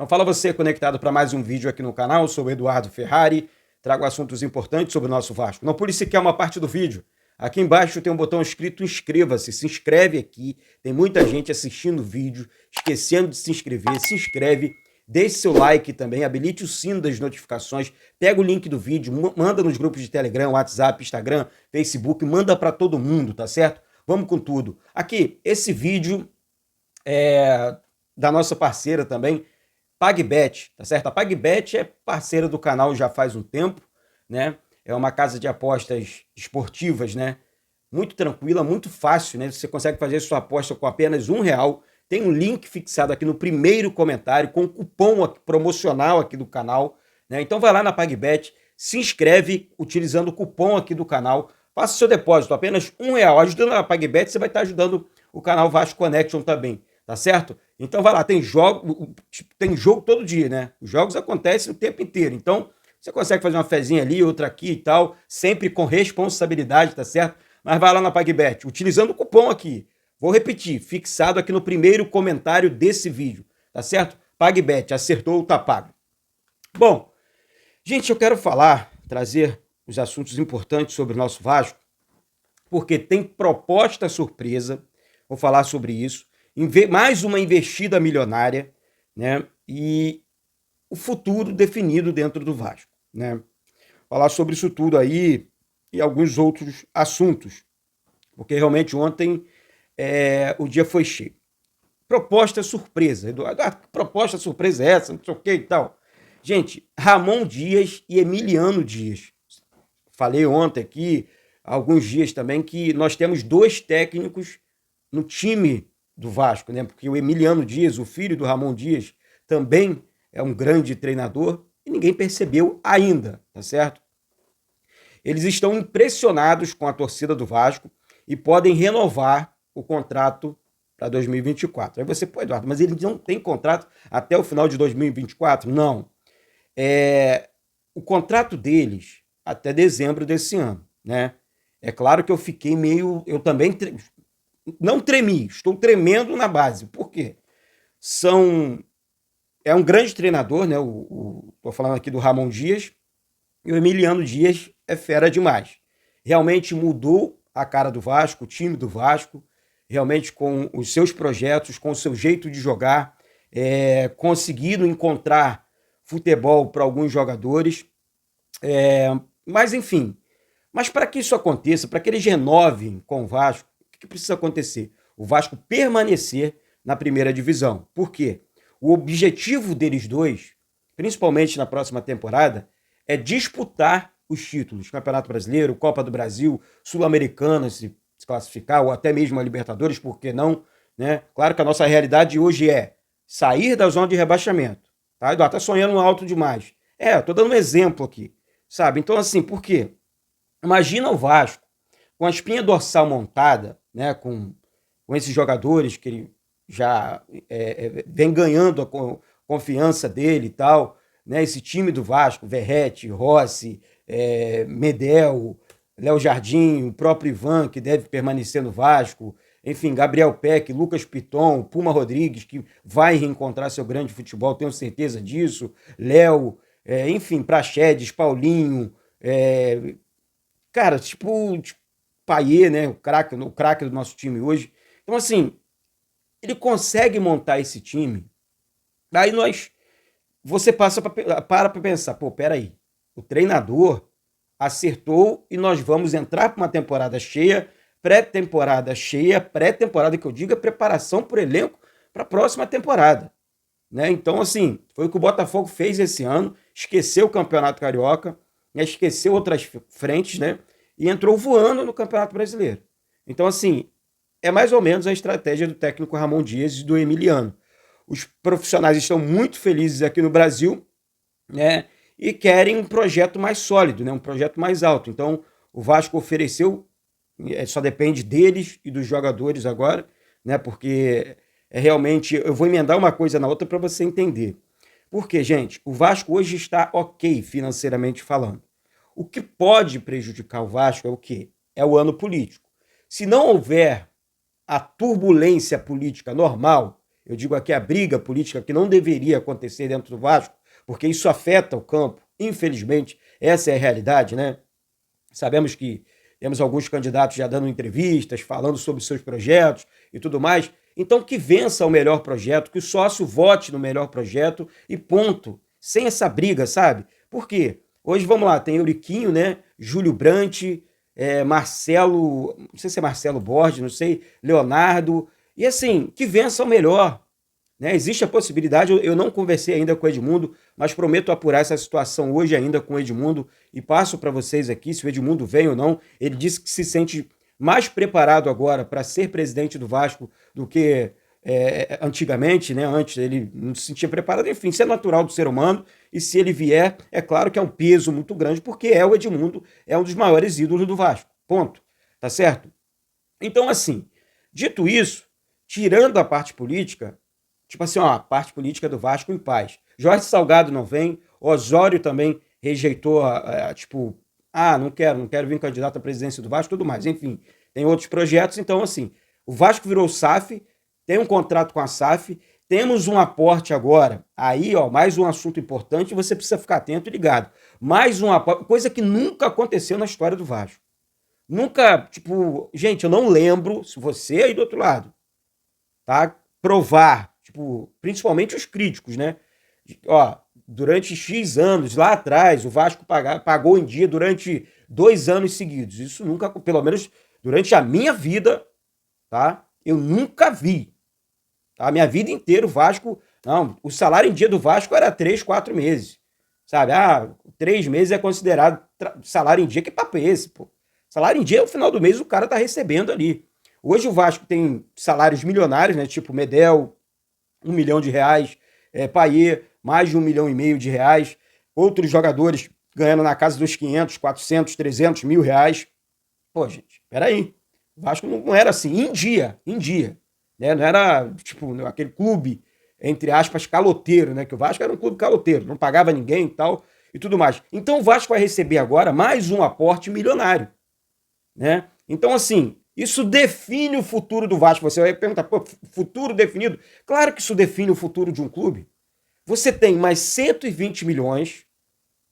Então fala você conectado para mais um vídeo aqui no canal. Eu sou o Eduardo Ferrari, trago assuntos importantes sobre o nosso Vasco. Não pule sequer uma parte do vídeo. Aqui embaixo tem um botão escrito inscreva-se, se inscreve aqui. Tem muita gente assistindo o vídeo, esquecendo de se inscrever. Se inscreve, deixe seu like também, habilite o sino das notificações, pega o link do vídeo, manda nos grupos de Telegram, WhatsApp, Instagram, Facebook, manda para todo mundo, tá certo? Vamos com tudo. Aqui, esse vídeo é da nossa parceira também, PagBet, tá certo? A PagBet é parceira do canal já faz um tempo, né? É uma casa de apostas esportivas, né? Muito tranquila, muito fácil, né? Você consegue fazer sua aposta com apenas R$ 1. Tem um link fixado aqui no primeiro comentário com cupom promocional aqui do canal, né? Então vai lá na PagBet, se inscreve utilizando o cupom aqui do canal, faça seu depósito, apenas R$ 1. Ajudando a PagBet, você vai estar ajudando o canal Vasco Connection também, tá certo? Então vai lá, tem jogo todo dia, né? Os jogos acontecem o tempo inteiro, então você consegue fazer uma fezinha ali, outra aqui e tal, sempre com responsabilidade, tá certo? Mas vai lá na PagBet, utilizando o cupom aqui. Vou repetir, fixado aqui no primeiro comentário desse vídeo, tá certo? PagBet, acertou, tá pago. Bom, gente, eu quero trazer os assuntos importantes sobre o nosso Vasco, porque tem proposta surpresa, vou falar sobre isso, mais uma investida milionária, né? E o futuro definido dentro do Vasco, né? Falar sobre isso tudo aí e alguns outros assuntos, porque realmente ontem o dia foi cheio. Proposta surpresa, Eduardo. Que proposta surpresa é essa? Não sei o que e tal. Gente, Ramon Dias e Emiliano Dias. Falei ontem aqui, há alguns dias também, que nós temos dois técnicos no time do Vasco, né? Porque o Emiliano Dias, o filho do Ramon Dias, também é um grande treinador e ninguém percebeu ainda, tá certo? Eles estão impressionados com a torcida do Vasco e podem renovar o contrato para 2024. Aí você, pô, Eduardo, mas eles não têm contrato até o final de 2024? Não. O contrato deles até dezembro desse ano, né? É claro que eu fiquei meio... Eu também não tremi, estou tremendo na base. Por quê? É um grande treinador, né? Tô falando aqui do Ramon Dias, e o Emiliano Dias é fera demais. Realmente mudou a cara do Vasco, o time do Vasco, realmente com os seus projetos, com o seu jeito de jogar, conseguindo encontrar futebol para alguns jogadores. Mas, enfim, para que isso aconteça, para que eles renovem com o Vasco, o que precisa acontecer? O Vasco permanecer na primeira divisão. Por quê? O objetivo deles dois, principalmente na próxima temporada, é disputar os títulos. Campeonato Brasileiro, Copa do Brasil, Sul-Americana, se classificar, ou até mesmo a Libertadores, por que não? Né? Claro que a nossa realidade hoje é sair da zona de rebaixamento. Tá, Eduardo? Tá sonhando alto demais. Tô dando um exemplo aqui. Sabe? Então, assim, por quê? Imagina o Vasco com a espinha dorsal montada, né? Com esses jogadores que ele já vem ganhando a confiança dele e tal, né? Esse time do Vasco, Verratti, Rossi, Medel, Léo Jardim, o próprio Ivan, que deve permanecer no Vasco, enfim, Gabriel Peck, Lucas Piton, Puma Rodrigues, que vai reencontrar seu grande futebol, tenho certeza disso, Léo, enfim, Praxedes, Paulinho, cara, tipo Payet, né? O craque do nosso time hoje. Então, assim, ele consegue montar esse time. Aí você passa para pensar, pô, peraí, o treinador acertou e nós vamos entrar para uma temporada cheia, pré-temporada que eu digo é preparação para o elenco para a próxima temporada, né? Então, assim, foi o que o Botafogo fez esse ano, esqueceu o Campeonato Carioca, né? Esqueceu outras frentes, né? E entrou voando no Campeonato Brasileiro. Então, assim, é mais ou menos a estratégia do técnico Ramon Dias e do Emiliano. Os profissionais estão muito felizes aqui no Brasil, né? E querem um projeto mais sólido, né? Um projeto mais alto. Então, o Vasco ofereceu, só depende deles e dos jogadores agora, né? Porque realmente, eu vou emendar uma coisa na outra para você entender. Porque, gente, o Vasco hoje está ok financeiramente falando. O que pode prejudicar o Vasco é o quê? É o ano político. Se não houver a turbulência política normal, eu digo aqui a briga política que não deveria acontecer dentro do Vasco, porque isso afeta o campo, infelizmente, essa é a realidade, né? Sabemos que temos alguns candidatos já dando entrevistas, falando sobre seus projetos e tudo mais. Então, que vença o melhor projeto, que o sócio vote no melhor projeto e ponto. Sem essa briga, sabe? Por quê? Hoje, vamos lá, tem Euriquinho, né? Júlio Brandt, Marcelo, não sei se é Marcelo Borges, não sei, Leonardo. E assim, que vença o melhor. Né? Existe a possibilidade, eu não conversei ainda com o Edmundo, mas prometo apurar essa situação hoje ainda com o Edmundo e passo para vocês aqui se o Edmundo vem ou não. Ele disse que se sente mais preparado agora para ser presidente do Vasco do que antigamente, né? Antes ele não se sentia preparado. Enfim, isso é natural do ser humano e se ele vier, é claro que é um peso muito grande porque o Edmundo, é um dos maiores ídolos do Vasco. Ponto. Tá certo? Então, assim, dito isso, tirando a parte política, tipo assim, ó, a parte política do Vasco em paz. Jorge Salgado não vem, Osório também rejeitou, tipo, não quero vir candidato à presidência do Vasco, tudo mais. Enfim, tem outros projetos, então assim, o Vasco virou SAF, tem um contrato com a SAF, temos um aporte agora, aí, ó, mais um assunto importante, você precisa ficar atento e ligado. Mais um aporte, coisa que nunca aconteceu na história do Vasco. Nunca, tipo, gente, eu não lembro, se você aí do outro lado, tá? Provar, tipo, principalmente os críticos, né? Ó, durante X anos, lá atrás, o Vasco pagou em dia durante 2 anos seguidos. Isso nunca, pelo menos durante a minha vida, tá? Eu nunca vi. Tá? A minha vida inteira o Vasco, não, o salário em dia do Vasco era 3, 4 meses. Sabe? 3 meses é considerado salário em dia. Que papo é esse, pô? Salário em dia, no final do mês, o cara tá recebendo ali. Hoje o Vasco tem salários milionários, né? Tipo Medel, R$ 1 milhão, Payet, mais de 1,5 milhão de reais. Outros jogadores ganhando na casa dos 500, 400, 300 mil reais. Pô, gente, peraí. O Vasco não era assim, em dia. Né? Não era, tipo, aquele clube, entre aspas, caloteiro, né? Que o Vasco era um clube caloteiro, não pagava ninguém e tal, e tudo mais. Então o Vasco vai receber agora mais um aporte milionário, né? Então, assim, isso define o futuro do Vasco. Você vai perguntar, pô, futuro definido? Claro que isso define o futuro de um clube. Você tem mais 120 milhões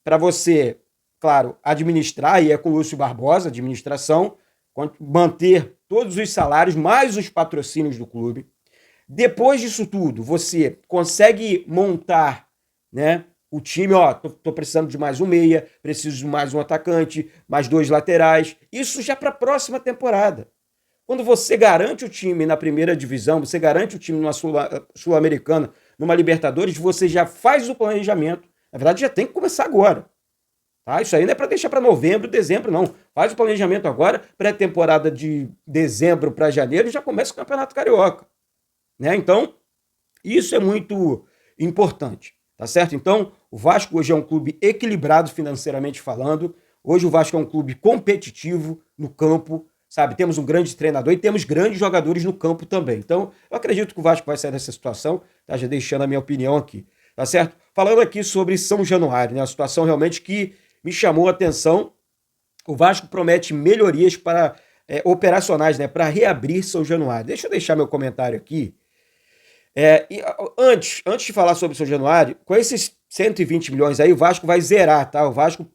para você, claro, administrar, e é com o Lúcio Barbosa, administração, manter todos os salários, mais os patrocínios do clube. Depois disso tudo, você consegue montar, né, o time, ó, tô precisando de mais um meia, preciso de mais um atacante, mais 2 laterais. Isso já para a próxima temporada. Quando você garante o time na primeira divisão, você garante o time numa Sul-Americana, numa Libertadores, você já faz o planejamento. Na verdade, já tem que começar agora. Tá? Isso aí não é para deixar para novembro, dezembro, não. Faz o planejamento agora, pré-temporada de dezembro para janeiro, e já começa o Campeonato Carioca. Né? Então, isso é muito importante. Tá certo? Então, o Vasco hoje é um clube equilibrado financeiramente falando. Hoje o Vasco é um clube competitivo no campo, sabe? Temos um grande treinador e temos grandes jogadores no campo também. Então, eu acredito que o Vasco vai sair dessa situação, tá? Já deixando a minha opinião aqui, tá certo? Falando aqui sobre São Januário, né? A situação realmente que me chamou a atenção. O Vasco promete melhorias para operacionais, né? Para reabrir São Januário. Deixa eu deixar meu comentário aqui. Antes de falar sobre o São Januário, com esses 120 milhões aí, o Vasco vai zerar, tá? O Vasco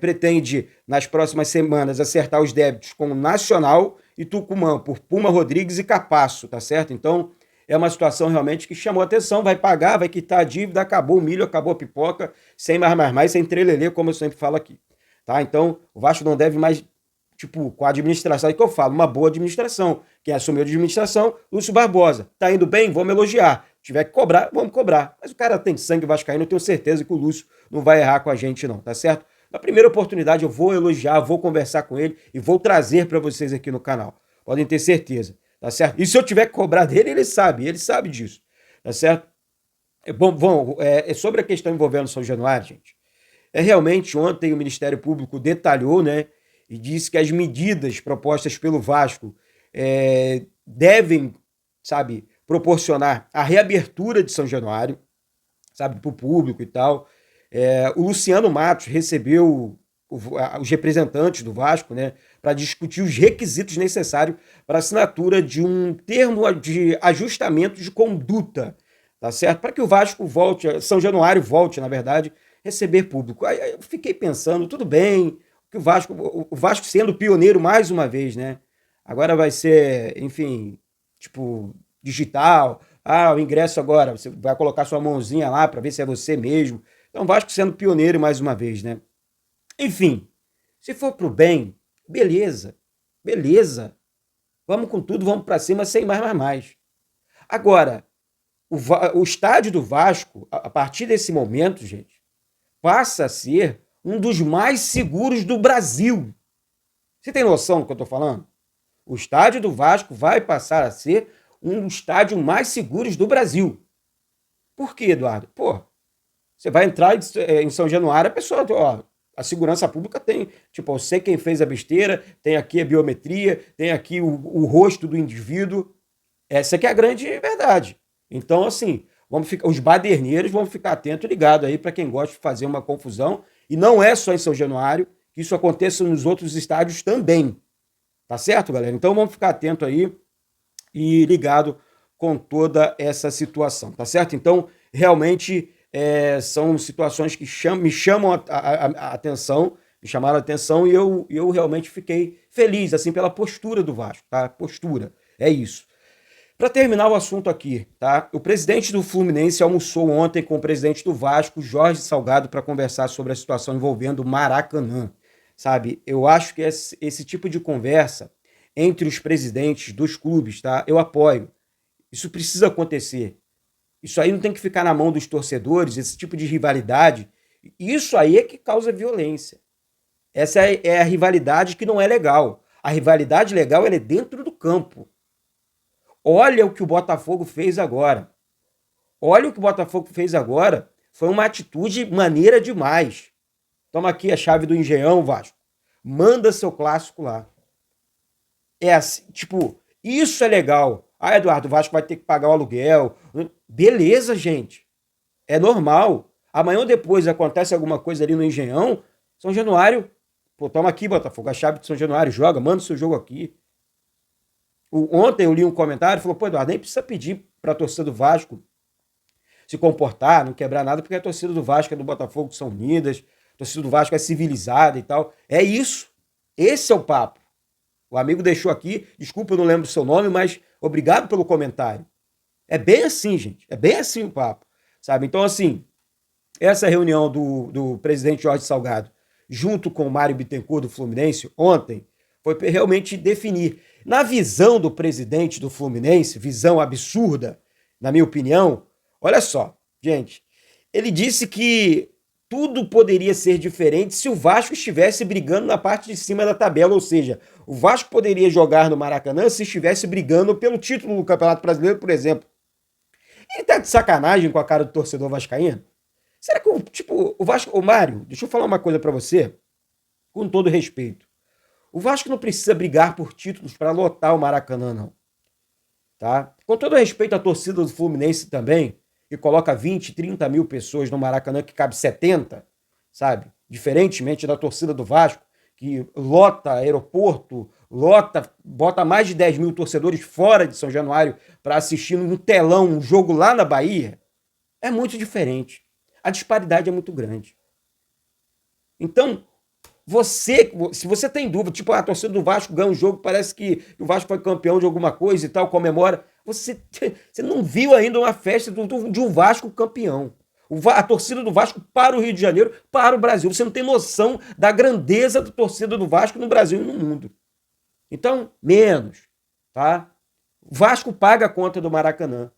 pretende, nas próximas semanas, acertar os débitos com o Nacional e Tucumã, por Puma, Rodrigues e Capasso, tá certo? Então, é uma situação realmente que chamou a atenção, vai pagar, vai quitar a dívida, acabou o milho, acabou a pipoca, sem mais, sem trelelê, como eu sempre falo aqui, tá? Então, o Vasco não deve mais, tipo, com a administração, aí que eu falo, uma boa administração. Quem assumiu a administração, Lúcio Barbosa. Tá indo bem? Vamos elogiar. Se tiver que cobrar, vamos cobrar. Mas o cara tem sangue vascaíno, eu tenho certeza que o Lúcio não vai errar com a gente não, tá certo? Na primeira oportunidade eu vou elogiar, vou conversar com ele e vou trazer para vocês aqui no canal. Podem ter certeza, tá certo? E se eu tiver que cobrar dele, ele sabe disso, tá certo? Sobre a questão envolvendo São Januário, gente, realmente ontem o Ministério Público detalhou, né, e disse que as medidas propostas pelo Vasco devem, sabe, proporcionar a reabertura de São Januário, sabe, para o público e tal. O Luciano Matos recebeu os representantes do Vasco, né, para discutir os requisitos necessários para a assinatura de um termo de ajustamento de conduta, tá certo? Para que o Vasco volte, São Januário volte, na verdade, receber público. Aí eu fiquei pensando, tudo bem, que o Vasco sendo pioneiro mais uma vez, né? Agora vai ser, enfim, tipo, digital. Ah, o ingresso agora, você vai colocar sua mãozinha lá para ver se é você mesmo. Então, o Vasco sendo pioneiro mais uma vez, né? Enfim, se for pro bem, beleza, beleza. Vamos com tudo, vamos para cima sem mais. Agora, o estádio do Vasco, a partir desse momento, gente, passa a ser um dos mais seguros do Brasil. Você tem noção do que eu estou falando? O estádio do Vasco vai passar a ser um dos estádios mais seguros do Brasil. Por quê, Eduardo? Pô, você vai entrar em São Januário, a pessoa, ó, a segurança pública tem, tipo, eu sei quem fez a besteira, tem aqui a biometria, tem aqui o rosto do indivíduo. Essa que é a grande verdade. Então, assim, os baderneiros vão ficar atentos e ligados aí para quem gosta de fazer uma confusão. E não é só em São Januário, que isso aconteça nos outros estádios também. Tá certo, galera? Então vamos ficar atento aí e ligado com toda essa situação, tá certo? Então, realmente são situações que me chamam a atenção, me chamaram a atenção e eu realmente fiquei feliz, assim, pela postura do Vasco, tá? Postura, é isso. Para terminar o assunto aqui, tá? O presidente do Fluminense almoçou ontem com o presidente do Vasco, Jorge Salgado, para conversar sobre a situação envolvendo o Maracanã. Sabe, eu acho que esse tipo de conversa entre os presidentes dos clubes, tá? Eu apoio. Isso precisa acontecer. Isso aí não tem que ficar na mão dos torcedores, esse tipo de rivalidade. Isso aí é que causa violência. Essa é a rivalidade que não é legal. A rivalidade legal ela é dentro do campo. Olha o que o Botafogo fez agora. Olha o que o Botafogo fez agora. Foi uma atitude maneira demais. Toma aqui a chave do Engenhão, Vasco. Manda seu clássico lá. É assim, tipo, isso é legal. Ah, Eduardo, o Vasco vai ter que pagar o aluguel. Beleza, gente. É normal. Amanhã ou depois acontece alguma coisa ali no Engenhão, São Januário, pô, toma aqui, Botafogo, a chave de São Januário, joga, manda o seu jogo aqui. Ontem eu li um comentário, falou, pô, Eduardo, nem precisa pedir pra torcida do Vasco se comportar, não quebrar nada, porque a torcida do Vasco e a do Botafogo são unidas, a torcida do Vasco é civilizada e tal. É isso. Esse é o papo. O amigo deixou aqui, desculpa, eu não lembro o seu nome, mas obrigado pelo comentário. É bem assim, gente. É bem assim o papo, sabe? Então, assim, essa reunião do presidente Jorge Salgado, junto com o Mário Bittencourt do Fluminense, ontem, foi realmente definir. Na visão do presidente do Fluminense, visão absurda, na minha opinião, olha só, gente, ele disse que tudo poderia ser diferente se o Vasco estivesse brigando na parte de cima da tabela, ou seja, o Vasco poderia jogar no Maracanã se estivesse brigando pelo título do Campeonato Brasileiro, por exemplo. Ele tá de sacanagem com a cara do torcedor vascaíno? Será que, tipo, o Vasco... Ô, Mário, deixa eu falar uma coisa pra você, com todo respeito. O Vasco não precisa brigar por títulos para lotar o Maracanã, não. Tá? Com todo respeito à torcida do Fluminense também, que coloca 20, 30 mil pessoas no Maracanã, que cabe 70, sabe? Diferentemente da torcida do Vasco, que lota aeroporto, bota mais de 10 mil torcedores fora de São Januário para assistir num telão um jogo lá na Bahia, é muito diferente. A disparidade é muito grande. Então, se você tem dúvida, tipo, a torcida do Vasco ganha um jogo, parece que o Vasco foi campeão de alguma coisa e tal, comemora. Você não viu ainda uma festa de um Vasco campeão. A torcida do Vasco para o Rio de Janeiro, para o Brasil. Você não tem noção da grandeza da torcida do Vasco no Brasil e no mundo. Então, menos, tá? O Vasco paga a conta do Maracanã,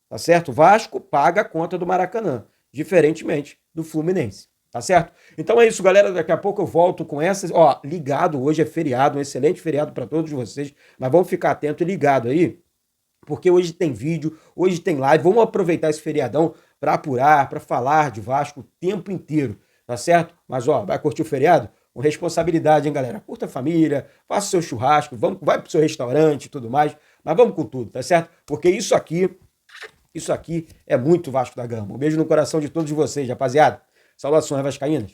tá certo? O Vasco paga a conta do Maracanã, diferentemente do Fluminense. Tá certo? Então é isso, galera. Daqui a pouco eu volto com essas. Ó, ligado, hoje é feriado, um excelente feriado para todos vocês. Mas vamos ficar atento e ligado aí, porque hoje tem vídeo, hoje tem live. Vamos aproveitar esse feriadão para apurar, para falar de Vasco o tempo inteiro, tá certo? Mas, ó, vai curtir o feriado? Com responsabilidade, hein, galera? Curta a família, faça o seu churrasco, vai pro seu restaurante e tudo mais. Mas vamos com tudo, tá certo? Porque isso aqui é muito Vasco da Gama. Um beijo no coração de todos vocês, rapaziada. Saudações vascaínas.